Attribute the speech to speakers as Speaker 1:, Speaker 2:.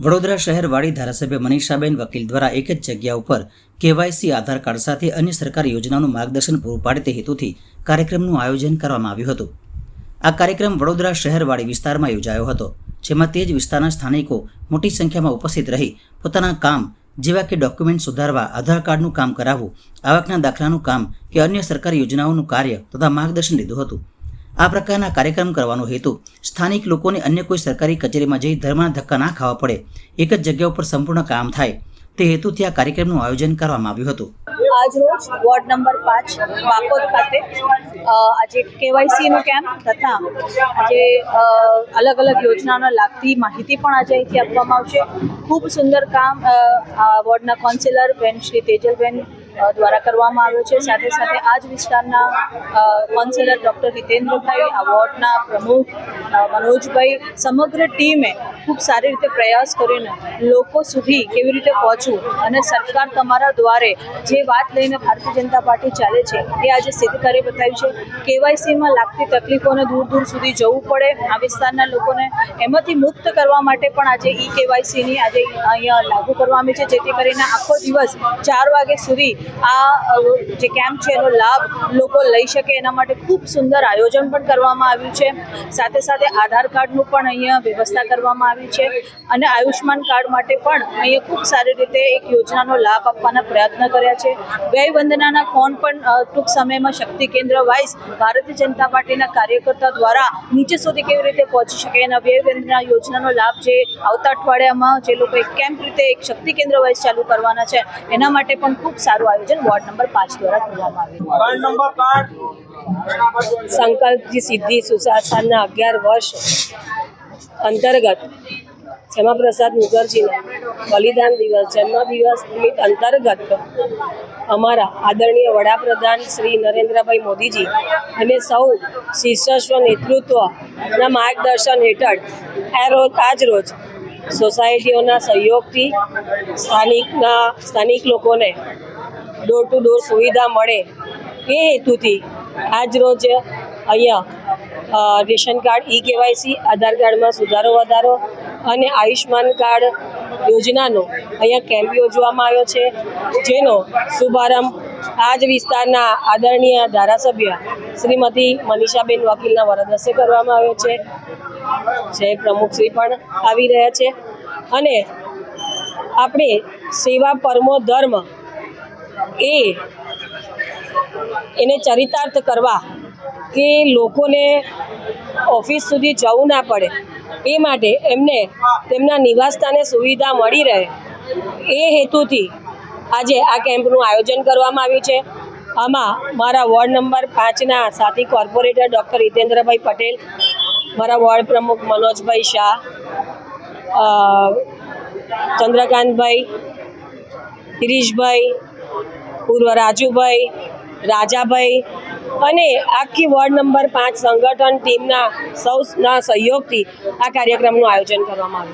Speaker 1: વડોદરા શહેર વાડી ધારાસભ્ય મનીષાબેન વકીલ દ્વારા એક જ જગ્યા ઉપર કેવાયસી આધાર કાર્ડ સાથે અન્ય સરકારી યોજનાઓનું માર્ગદર્શન પૂરું પાડે તે હેતુથી કાર્યક્રમનું આયોજન કરવામાં આવ્યું હતું। આ કાર્યક્રમ વડોદરા શહેર વાડી વિસ્તારમાં યોજાયો હતો, જેમાં તે જ વિસ્તારના સ્થાનિકો મોટી સંખ્યામાં ઉપસ્થિત રહી પોતાના કામ જેવા કે ડોક્યુમેન્ટ સુધારવા, આધાર કાર્ડનું કામ કરાવવું, આવકના દાખલાનું કામ કે અન્ય સરકારી યોજનાઓનું કાર્ય તથા માર્ગદર્શન લીધું હતું। આ પ્રકારના કાર્યક્રમ કરવાનો હેતુ સ્થાનિક લોકોને અન્ય કોઈ સરકારી કચેરીમાં જઈ ધર્મના ધક્કા ના ખાવા પડે, એક જ જગ્યા ઉપર સંપૂર્ણ કામ થાય તે હેતુથી આ કાર્યક્રમનું આયોજન કરવામાં આવ્યું હતું।
Speaker 2: આજરોજ વોર્ડ નંબર 5 બાકોદ ખાતે આજે કેવાયસીનો કેમ્પ તથા આજે અલગ અલગ યોજનાઓને લાગતી માહિતી પણ આજે અહીંથી આપવામાં આવશે। ખૂબ સુંદર કામ વોર્ડના કાઉન્સિલર બેન શ્રી તેજલબેન દ્વારા કરવામાં આવ્યો છે। સાથે સાથે આ જ વિસ્તારના કાઉન્સિલર ડૉક્ટર હિતેન્દ્રભાઈ, આ વોર્ડના પ્રમુખ મનોજભાઈ, સમગ્ર ટીમે ખૂબ સારી રીતે પ્રયાસ કરીને લોકો સુધી કેવી રીતે પહોંચવું અને સરકાર તમારા દ્વારે જે વાત લઈને ભારતીય જનતા પાર્ટી ચાલે છે એ આજે સિદ્ધ કરી બતાવ્યું છે। કેવાયસીમાં લાગતી તકલીફોને દૂર દૂર સુધી જવું પડે, આ વિસ્તારના લોકોને એમાંથી મુક્ત કરવા માટે પણ આજે ઈ કેવાયસીની આજે અહીંયા લાગુ કરવામાં આવી છે, જેથી કરીને આખો દિવસ 4 વાગ્યા સુધી આ જે કેમ્પ છે એનો લાભ લોકો લઈ શકે એના માટે ખૂબ સુંદર આયોજન પણ કરવામાં આવ્યું છે। સાથે સાથે આધાર કાર્ડનું પણ અહીંયા વ્યવસ્થા કરવામાં આવી છે અને આયુષ્માન કાર્ડ માટે પણ અહીંયા ખૂબ સારી રીતે એક યોજનાનો લાભ આપવાના પ્રયત્ન કર્યા છે। વ્યય વંદનાના ફોન પણ ટૂંક સમયમાં શક્તિ કેન્દ્ર વાઇઝ ભારતીય જનતા પાર્ટીના કાર્યકર્તા દ્વારા નીચે સુધી કેવી રીતે પહોંચી શકે એના વ્યય વંદના યોજનાનો લાભ જે આવતા અઠવાડિયામાં જે લોકો એક કેમ્પ રીતે એક શક્તિ કેન્દ્ર વાઇઝ ચાલુ કરવાના છે એના માટે પણ ખૂબ સારું આયોજન વોર્ડ નંબર 5 દ્વારા કરવામાં આવ્યું।
Speaker 3: સંકલ્પથી સિદ્ધિ સુશાસનના 11 વર્ષ અંતર્ગત શ્યામાપ્રસાદ મુખર્જીના બલિદાન દિવસ જન્મદિવસ નિમિત્ત અંતર્ગત અમારા આદરણીય વડાપ્રધાન શ્રી નરેન્દ્રભાઈ મોદીજી અને સૌ શીર્ષસ્વ નેતૃત્વના માર્ગદર્શન હેઠળ આજ રોજ સોસાયટીઓના સહયોગથી સ્થાનિક લોકોને ડોર ટુ ડોર સુવિધા મળે એ હેતુથી આજ રોજ અહીંયા રેશન કાર્ડ ઈ કેવાયસી, આધાર કાર્ડમાં સુધારો વધારો અને આયુષ્માન કાર્ડ યોજનાનો અહીંયા કેમ્પ યોજવામાં આવ્યો છે, જેનો શુભારંભ આ જ વિસ્તારના આદરણીય ધારાસભ્ય શ્રીમતી મનીષાબેન વકીલના વરદ હસ્તે કરવામાં આવ્યો છે। જે પ્રમુખશ્રી પણ આવી રહ્યા છે અને આપણે સેવા પરમો ધર્મ એને ચરિતાર્થ કરવા કે લોકોને ઓફિસ સુધી જવું ના પડે એ માટે એમને તેમના નિવાસસ્થાને સુવિધા મળી રહે એ હેતુથી આજે આ કેમ્પનું આયોજન કરવામાં આવ્યું છે। આમાં મારા વોર્ડ નંબર 5ના સાથી કોર્પોરેટર ડૉક્ટર હિતેન્દ્રભાઈ પટેલ, મારા વોર્ડ પ્રમુખ મનોજભાઈ શાહ, ચંદ્રકાંતભાઈ, ગિરીશભાઈ, પૂર્વ રાજુભાઈ, રાજાભાઈ અને આખી વોર્ડ નંબર 5 સંગઠન ટીમના સૌના સહયોગથી આ કાર્યક્રમનું આયોજન કરવામાં આવ્યું।